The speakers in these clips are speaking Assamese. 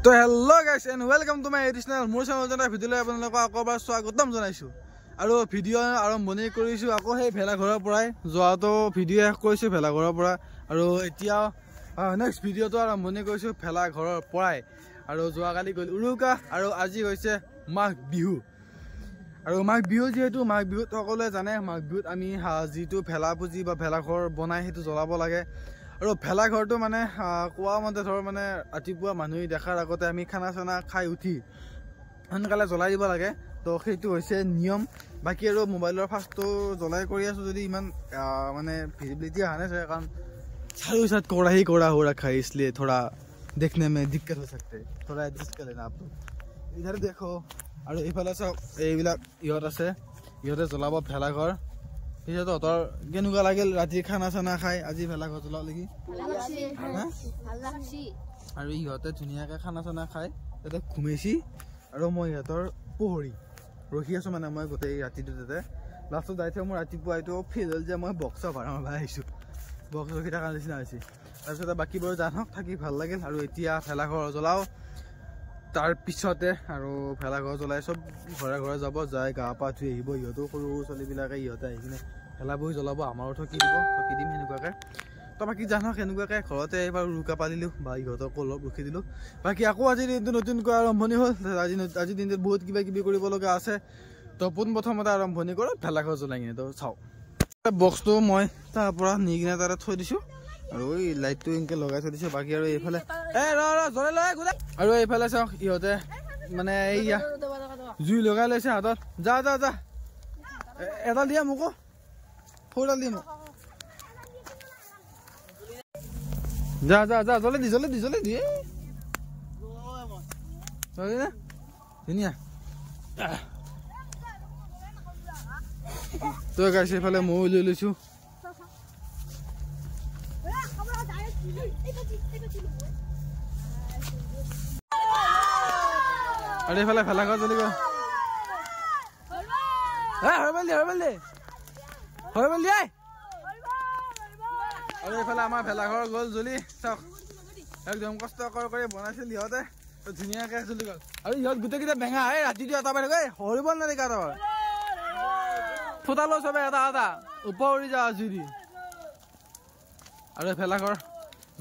তো hello guys and welcome to my additional মোৰ চেনেলৰ ভিডিঅ'লৈ আপোনালোকক আকৌবাৰ স্বাগতম জনাইছো আৰু ভিডিঅ' আৰম্ভণি কৰিছো আকৌ সেই ভেলাঘৰৰ পৰাই যোৱাটো ভিডিঅ' শেষ কৰিছো ভেলাঘৰৰ পৰা আৰু এতিয়া নেক্সট ভিডিঅ'টো আৰম্ভণি কৰিছো ভেলাঘৰৰ পৰাই আৰু যোৱাকালি গ'ল উৰুকা আৰু আজি হৈছে মাঘ বিহু আৰু মাঘ বিহু যেহেতু মাঘ বিহুত সকলোৱে জানে মাঘ বিহুত আমি যিটো ভেলা পুজি বা ভেলাঘৰ বনাই সেইটো জ্বলাব লাগে আৰু ভেলাঘৰটো মানে কোৱা মতে ধৰ মানে ৰাতিপুৱা মানুহে দেখাৰ আগতে আমি খানা চানা খাই উঠি সোনকালে জ্বলাই দিব লাগে তো সেইটো হৈছে নিয়ম বাকি আৰু মোবাইলৰ ফাষ্টটো জ্বলাই কৰি আছো যদি ইমান মানে ভিজিবিলিটি অহা নাই কাৰণ चारों साथ कोड़ा ही कोड़ा हो रखा है इसलिए थोड़ा देखने में दिक्कत हो सकते है थोड़ा एडजस्ट कर लेना आप लोग इधर देखो और इफाले सब এইবিলাক ইহত আছে ইহতে জ্বলাব ভেলাঘৰ পিছে তহঁতৰ কেনেকুৱা লাগিল ৰাতি খানা চানা খাই আজি ভেলাঘৰ জ্বলাব লাগি আৰু ইহতে ধুনীয়াকৈ খানা চানা খাই তাতে ঘুমেছি আৰু মই ইহতৰ পোহৰি ৰখি আছো মানে মই গোটেই ৰাতিটো তাতে লাষ্টত যাই মই ৰাতিপুৱা এইটো ফিল হ'ল যে মই বক্সা ভাড়া মাৰি আহিছো বক্স ৰখি থকাৰ নিচিনা হৈছে তাৰপিছতে বাকীবোৰ জানক থাকি ভাল লাগিল আৰু এতিয়া ভেলাঘৰ জ্বলাও তাৰ পিছতে আৰু ভেলাঘৰ জ্বলাই চব ঘৰে ঘৰে যাব যায় গা পা ধুই আহিব ইহঁতো সৰু ছোৱালীবিলাকে ইহঁতে আহি কিনে ভেলাবোৰ জ্বলাব আমাৰো থকি দিম সেনেকুৱাকৈ তো বাকী জানক সেনেকুৱাকৈ ঘৰতে এইবাৰ উৰুকা পালিলোঁ বা ইহঁতক অলপ ৰখি দিলোঁ বাকী আকৌ আজিৰ দিনটো নতুনকৈ আৰম্ভণি হ'ল আজিৰ দিনটোত বহুত কিবা কিবি কৰিব লগা আছে তো পোনপ্ৰথমতে আৰম্ভণি কৰোঁ ভেলাঘৰ জ্বলাই কিনে তো চাওঁ বক্সটো মই তাৰ পৰা নি কিনে তাতে থৈ দিছোঁ আৰু এই লাইটটো এনেকৈ লগাই থৈ দিছোঁ বাকী আৰু এইফালে আৰু এইফালে চাওক ইহঁতে মানে এইয়া জুই লগাই লৈছে হাতত যা যা যা এডাল দিয়া মোকো সৰুডাল দিয়া মোক যা যা যা জ্বলে দি ধুনীয়া তো গাইছ এইফালে ময়ো লৈ লৈছোঁ আৰু এইফালে ভেলাঘৰ জ্বলি গ'ল আৰু এইফালে আমাৰ ভেলাঘৰ গ'ল জ্বলি চাওক একদম কষ্ট কৰি বনাইছিল ইহঁতে ধুনীয়াকৈ জ্বলি গ'ল আৰু ইহঁত গোটেইকেইটা বেঙা এই ৰাতিটো এটা পাই থাকে হৰিব নেদেখা তাৰ ফুটালো চবে এটা এটা ওপৰি যা জুৰি আৰু ভেলাঘৰ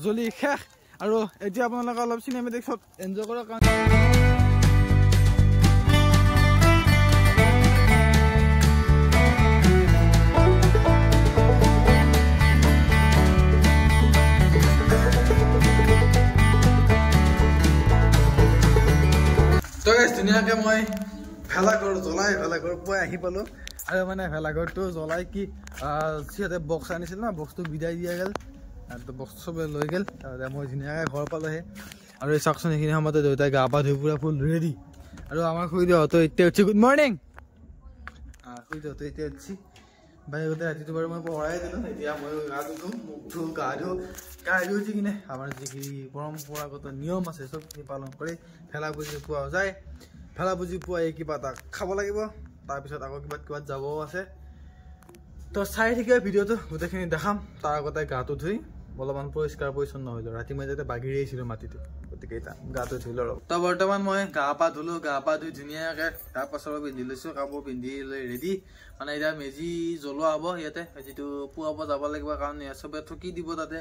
জ্বলি শেষ আৰু এতিয়া আপোনালোকে অলপ চিনেমেটিক শ্বট এনজয় কৰক তো গাইছ ধুনীয়াকৈ মই ভেলাঘৰ পুৱাই আহি পালোঁ আৰু মানে ভেলাঘৰটো জ্বলাই কি সিহঁতে বক্স আনিছিল ন বক্সটো বিদায় দিয়া গ'ল আৰু বক্স চবে লৈ গ'ল মই ধুনীয়াকৈ ঘৰ পালোঁহে আৰু এই চাওকচোন সেইখিনি সময়তে দেউতাই গা পা ধুই পুৰা ফুল ৰেডি আৰু আমাৰ খুৰীদেউহঁতো এতিয়া উঠি গুড মৰ্ণিং খুৰীদেউহঁতো এতিয়া উঠি বাই গোটেই ৰাতিটো বাৰু মই পঢ়াই দিলোঁ এতিয়া মই গা ধুওঁ মুখ ধুওঁ গা ধুই উঠি কিনে আমাৰ যিখিনি পৰম্পৰাগত নিয়ম আছে চবখিনি পালন কৰি ভেলা পুজি পোৱা যায় ভেলা পুজি পুৱাই কিবা এটা খাব লাগিব তাৰপিছত আকৌ কিবা যাবও আছে তো চাই থাকে ভিডিঅ'টো গোটেইখিনি দেখাম তাৰ আগতে গাটো ধুই অলপমান পৰিষ্কাৰ পৰিচ্ছন্ন হৈ যাওঁ ৰাতি মই যাতে বাগিৰি আহিছিলোঁ মাটিটো গতিকে গাটো ধুই লওঁ তো বৰ্তমান মই গা পা ধুলোঁ গা পা ধুই ধুনীয়াকৈ তাৰ পাছৰ পিন্ধি লৈছোঁ কাপোৰ পিন্ধি লৈ ৰেডি মানে এতিয়া মেজি জ্বলোৱা হ'ব ইয়াতে মেজিটো পুৱাব যাব লাগিব কাৰণ চবে থকি দিব তাতে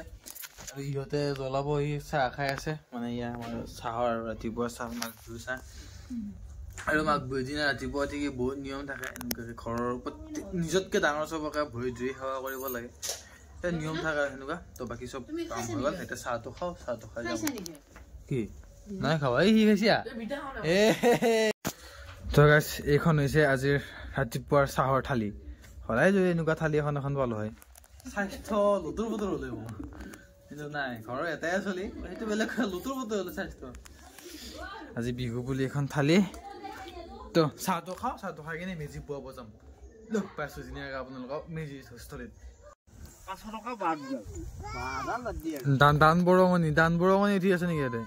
আৰু ইহঁতে জ্বলাব চাহ খাই আছে মানে ইয়াৰ আমাৰ চাহৰ ৰাতিপুৱা চাহ মাঘ বিহু চাহ আৰু মাঘ বিহুৰ দিনা ৰাতিপুৱা উঠি বহুত নিয়ম থাকে এনেকুৱাকৈ ঘৰৰ নিজতকৈ ডাঙৰ চবকে ভৰি ধুই সেৱা কৰিব লাগে নিয়ম থাকে সেনেকুৱা তো বাকী চব কাম হৈ গ'ল এতিয়া চাহটো খাওঁ চাহটো খাই যাম কি নাই খাওঁ এই খাইছা তো গাইছ এইখন হৈছে আজিৰ ৰাতিপুৱাৰ চাহৰ থালি সদায় যদি এনেকুৱা থালি এখন পালোঁ হয় স্বাস্থ্য লুতুৰ পুতুৰ হ'লে মোৰ কিন্তু নাই ঘৰৰ এটাই চলি সেইটো বেলেগ লুতুৰ পুতুৰ হ'লে স্বাস্থ্য আজি বিহু বুলি এখন থালি তো চাহটো খাওঁ চাহটো খাই কিনে মেজি পুৱাব যাম লগ পাইছোঁ ধুনীয়াকৈ আপোনালোকক মেজি স্থলীত দান বৰঙণি উঠি আছে নেকি ইয়াতে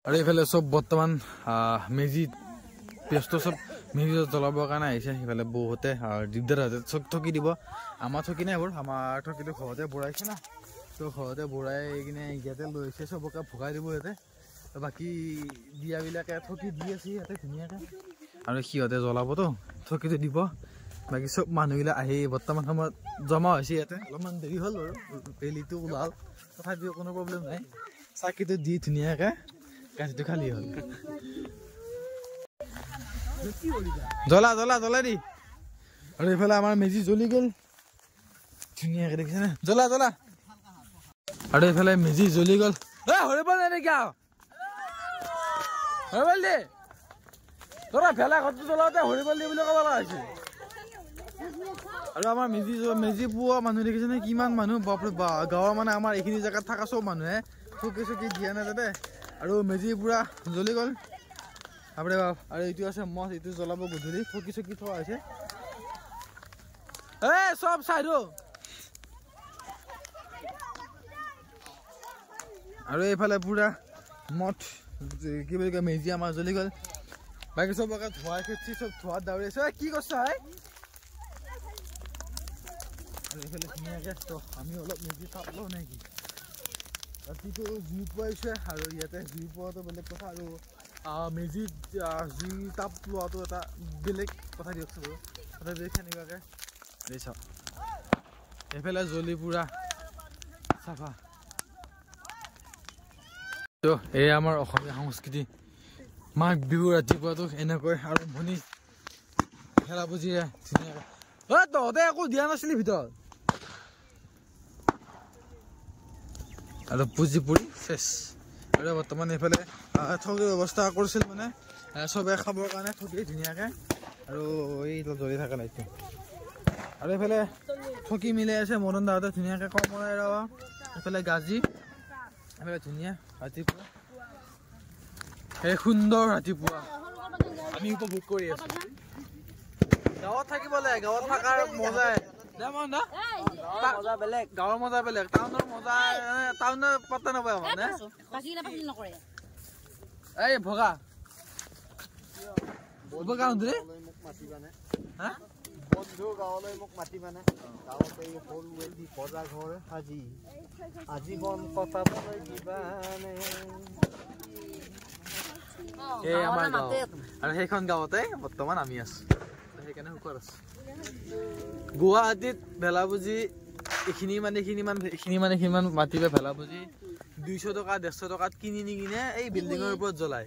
আৰু এইফালে চব বৰ্তমান মেজিত ব্যস্ত চব মেজি জ্বলাবৰ কাৰণে আহিছে সেইফালে বহুতে দিগদাৰ হৈছে চব থকি দিব আমাৰ থকি নাই বাৰু আমাৰ থকিটো ঘৰতে বঢ়াইছে না তো ঘৰতে বঢ়াই কিনে ইয়াতে লৈছে চবকে ভগাই দিব ইয়াতে বাকী দিয়াবিলাকে থকি দি আছে ইয়াতে ধুনীয়াকৈ আৰু সিহঁতে জ্বলাবতো থকিটো দিব বাকী চব মানুহবিলাক আহি বৰ্তমান সময়ত জমা হৈছে ইয়াতে অলপমান দেৰি হ'ল বাৰু বেলিটো ওলাল তথাপিও কোনো প্ৰব্লেম নাই চাকিটো দি ধুনীয়াকৈ গাছটো খালী হ'ল জ্বলা জ্বলা জ্বলাই দি আৰু এইফালে আমাৰ মেজি জ্বলি গ'ল ধুনীয়াকৈ দেখিছেনে জ্বলা জ্বলা আৰু এইফালে মেজি জ্বলি গ'ল হৰিবল নেকি হৰিবল দে তোৰা ভেলা ঘৰটো জ্বলাওঁতে হৰিবল দি বুলি ক'ব লগা হৈছে আৰু আমাৰ মেজি পোৱা মানুহ দেখিছেনে কিমান মানুহ বাপৰে বা গাঁৱৰ মানে আমাৰ এইখিনি জেগাত থকা চব মানুহে চকী চকী দিয়া নাই তাতে আৰু মেজি পুৰা জ্বলি গ'ল বাপৰে বাপ আৰু এইটো আছে মঠ এইটো জ্বলাব গধূলি চকী চকী থোৱা হৈছে চব চাই দিওঁ আৰু এইফালে পুৰা মঠ কি বুলি কয় মেজি আমাৰ জ্বলি গ'ল বাকী চব ধোৱা খেতি চব ধোৱাত দাউৰি আছে কি কৈছা আৰু এইফালে ধুনীয়াকৈ আমি অলপ মেজি তাপ লওঁ নেকি ৰাতিটো জুই পুৱাইছে আৰু ইয়াতে জুই পোৱাটো বেলেগ কথা আৰু মেজিত জুই তাপ লোৱাটো এটা বেলেগ কথা দিয়কচোন বাৰু তথাপি কেনেকুৱাকৈ এই চাওক এইফালে জ্বলি পুৰা চাফা তো এই আমাৰ অসমীয়া সংস্কৃতি মাঘ বিহু ৰাতিপুৱাটো এনেকৈ আৰম্ভণি খেলা বুজিৰে ধুনীয়াকৈ তহঁতে একো দিয়া নাছিলি ভিতৰত আৰু পুজি পুৰি ফ্ৰেছ আৰু বৰ্তমান এইফালে ঠগিৰ ব্যৱস্থা কৰিছিল মানে চবে খাবৰ কাৰণে ঠগি ধুনীয়াকৈ আৰু এই জ্বলি থাকে লাইটটো আৰু এইফালে ঠগি মিলাই আছে মদন দাহঁতে ধুনীয়াকৈ কমলাই ৰবা এইফালে গাজি এইফালে ধুনীয়া ৰাতিপুৱা এই সুন্দৰ ৰাতিপুৱা আমি উপভোগ কৰি আছো গাঁৱত থাকিব লাগে গাঁৱত থকাৰ মজাই গাঁৱৰ মজা বেলেগ টাউনৰ মজা টাউনৰ পাত্তা নাপায় মানে এই ভগা বন্ধু গাঁৱলৈ মোক মাতিবানে গাঁৱত এই সৰু এটি ভজা ঘৰ সাজি আজীৱন কটাবলৈ দিবানে এই আমাৰ গাঁও আৰু সেইখন গাঁৱতে বৰ্তমান আমি আছো সেইকাৰণে সুখত আছো গুৱাহাটীত ভেলা বুজি এইখিনি সিমান মাতিলে ভেলা বুজি 200 টকা 150 টকাত কিনি নিকিনে এই বিল্ডিঙৰ ওপৰত জ্বলাই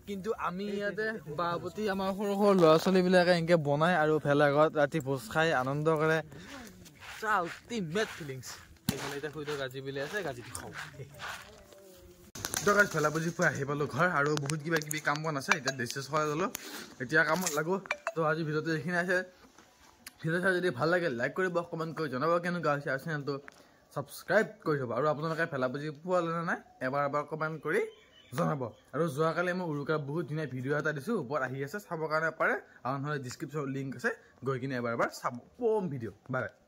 কিন্তু আমি ইয়াতে বাহপতি আমাৰ সৰু সৰু ল'ৰা ছোৱালীবিলাকে এনেকৈ বনায় আৰু ভেলাঘৰত ৰাতি ভোজ খাই আনন্দ কৰে আল্টিমেট ফিলিংছ এইফালে এতিয়া শুই গাজি বিলি আছে গাজিটো খাওঁ ভেলা বুজি পুৱাই আহি পালোঁ ঘৰ আৰু বহুত কিবা কিবি কাম বন আছে এতিয়া ড্ৰেছ চেছ খোৱাই ল'লোঁ এতিয়া কামত লাগো তো আজি ভিডিঅ'টো এইখিনি আছে ভিডিঅ' চাই যদি ভাল লাগে লাইক কৰিব কমেণ্ট কৰি জনাব কেনেকুৱা হৈছে আৰু চেনেলটো ছাবস্ক্ৰাইব কৰি থ'ব আৰু আপোনালোকে ভেলা বুজি পোৱালে নে নাই এবাৰ কমেণ্ট কৰি জনাব আৰু যোৱাকালি মই উৰুকাৰ বহুত ধুনীয়া ভিডিঅ' এটা দিছোঁ ওপৰত আহি আছে চাবৰ কাৰণে পাৰে আৰু নহ'লে ডিছক্ৰিপশ্যনত লিংক আছে গৈ কিনে এবাৰ চাব কম ভিডিঅ' বাই